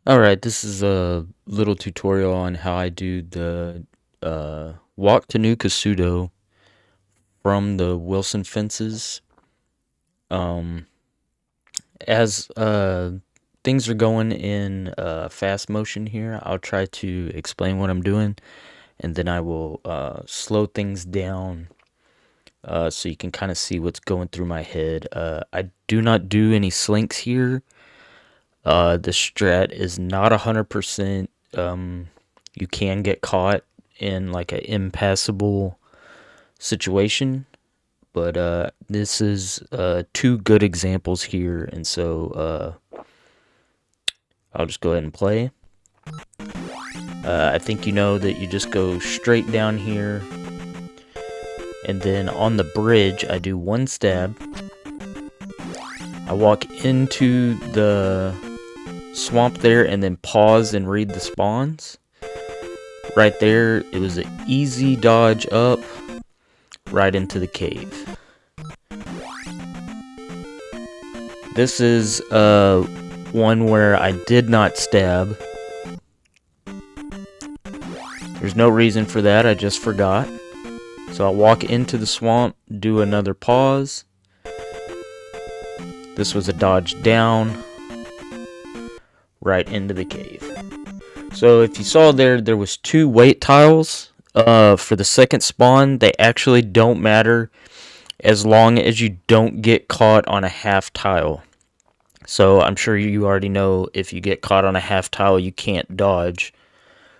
Alright, this is a little tutorial on how I do the walk to New Kasuto from the Wilson fences. Um, as things are going in fast motion here, I'll try to explain what I'm doing, and then I will slow things down so you can kind of see what's going through my head. I do not do any slinks here. The strat is not 100%. You can get caught in like an impassable situation, but this is two good examples here, and so I'll just go ahead and play. I think you know that you just go straight down here, and then on the bridge, I do one stab. I walk into the swamp there and then pause and read the spawns. Right there, it was an easy dodge up right into the cave. This is one where I did not stab. There's no reason for that, I just forgot. So I'll walk into the swamp, do another pause. This was a dodge down, right into the cave. So if you saw there was two weight tiles for the second spawn. They actually don't matter as long as you don't get caught on a half tile. So I'm sure you already know if you get caught on a half tile, you can't dodge.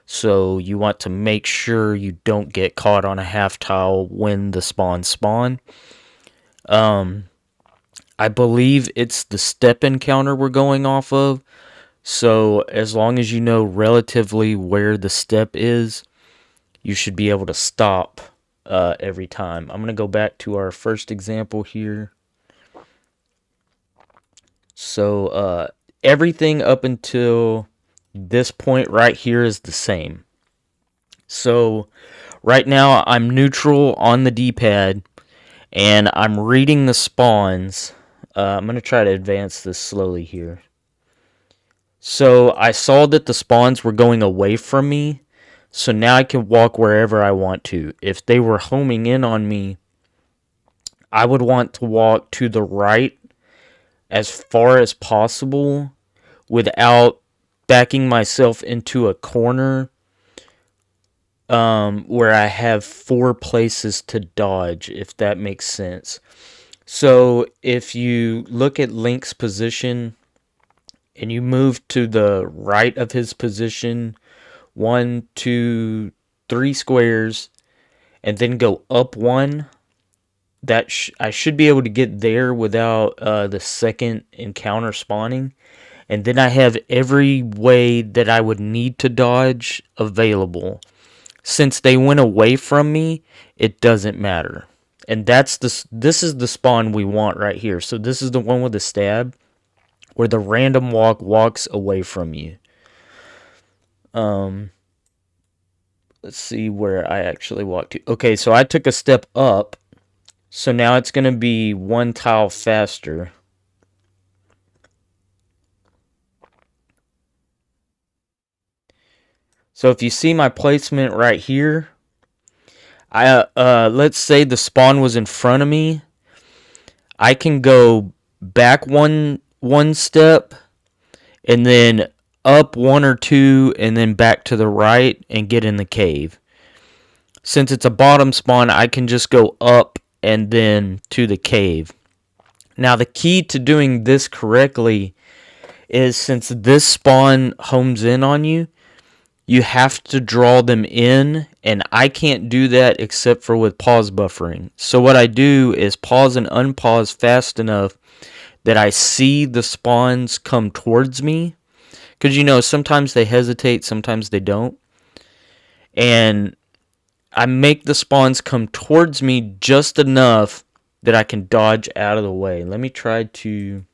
So you want to make sure you don't get caught on a half tile when the spawns spawn. I believe it's the step encounter we're going off of. So as long as you know relatively where the step is, you should be able to stop every time. I'm going to go back to our first example here. So everything up until this point right here is the same. So right now I'm neutral on the D-pad and I'm reading the spawns. I'm going to try to advance this slowly here. So I saw that the spawns were going away from me. So now I can walk wherever I want to. If they were homing in on me, I would want to walk to the right as far as possible without backing myself into a corner where I have four places to dodge, if that makes sense. So if you look at Link's position and you move to the right of his position, 1, 2, 3 squares, and then go up one, I should be able to get there without the second encounter spawning. And then I have every way that I would need to dodge available. Since they went away from me, it doesn't matter. And this is the spawn we want right here. So this is the one with the stab where the random walk walks away from you. Let's see where I actually walked to. Okay, so I took a step up. So now it's going to be one tile faster. So if you see my placement right here, let's say the spawn was in front of me. I can go back one step and then up one or two and then back to the right and get in the cave. Since it's a bottom spawn, I can just go up and then to the cave. Now the key to doing this correctly is since this spawn homes in on you, you have to draw them in, and I can't do that except for with pause buffering. So what I do is pause and unpause fast enough that I see the spawns come towards me. Because, you know, sometimes they hesitate, sometimes they don't. And I make the spawns come towards me just enough that I can dodge out of the way. Let me try to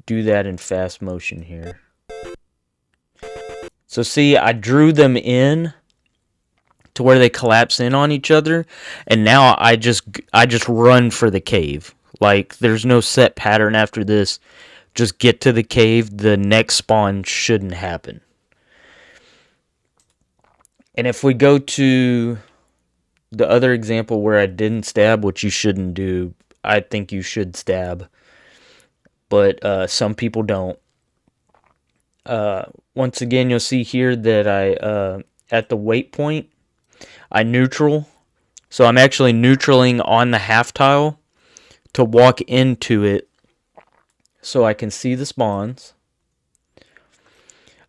do that in fast motion here. So see, I drew them in to where they collapse in on each other, and now I just run for the cave. Like there's no set pattern after this. just get to the cave, the next spawn shouldn't happen. And if we go to the other example where I didn't stab, which you shouldn't do, I think you should stab. But some people don't. Once again, you'll see here that at the waypoint, I neutral. So I'm actually neutraling on the half tile to walk into it so I can see the spawns.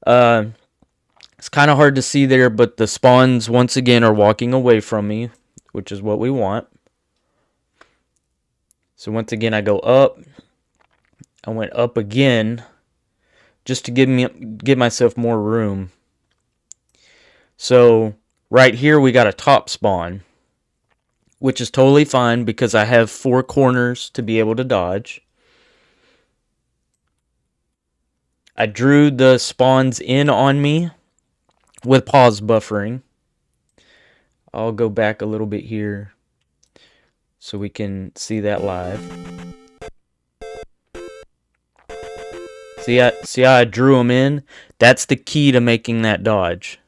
It's kind of hard to see there, but the spawns, once again, are walking away from me, which is what we want. So once again, I go up. I went up again just to give myself more room. So right here, we got a top spawn, which is totally fine because I have 4 corners to be able to dodge. I drew the spawns in on me with pause buffering. I'll go back a little bit here so we can see that live. See how I drew them in? That's the key to making that dodge.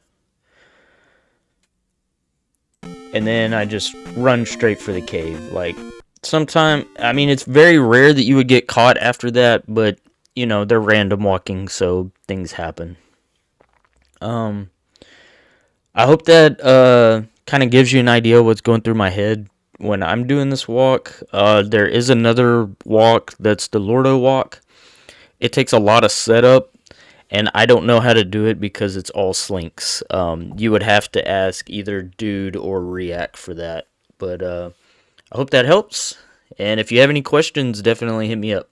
And then I just run straight for the cave. Like, it's very rare that you would get caught after that, but, they're random walking, so things happen. I hope that kind of gives you an idea what's going through my head when I'm doing this walk. There is another walk that's the Lordo walk. It takes a lot of setup, and I don't know how to do it because it's all slinks. You would have to ask either Dude or React for that. But I hope that helps. And if you have any questions, definitely hit me up.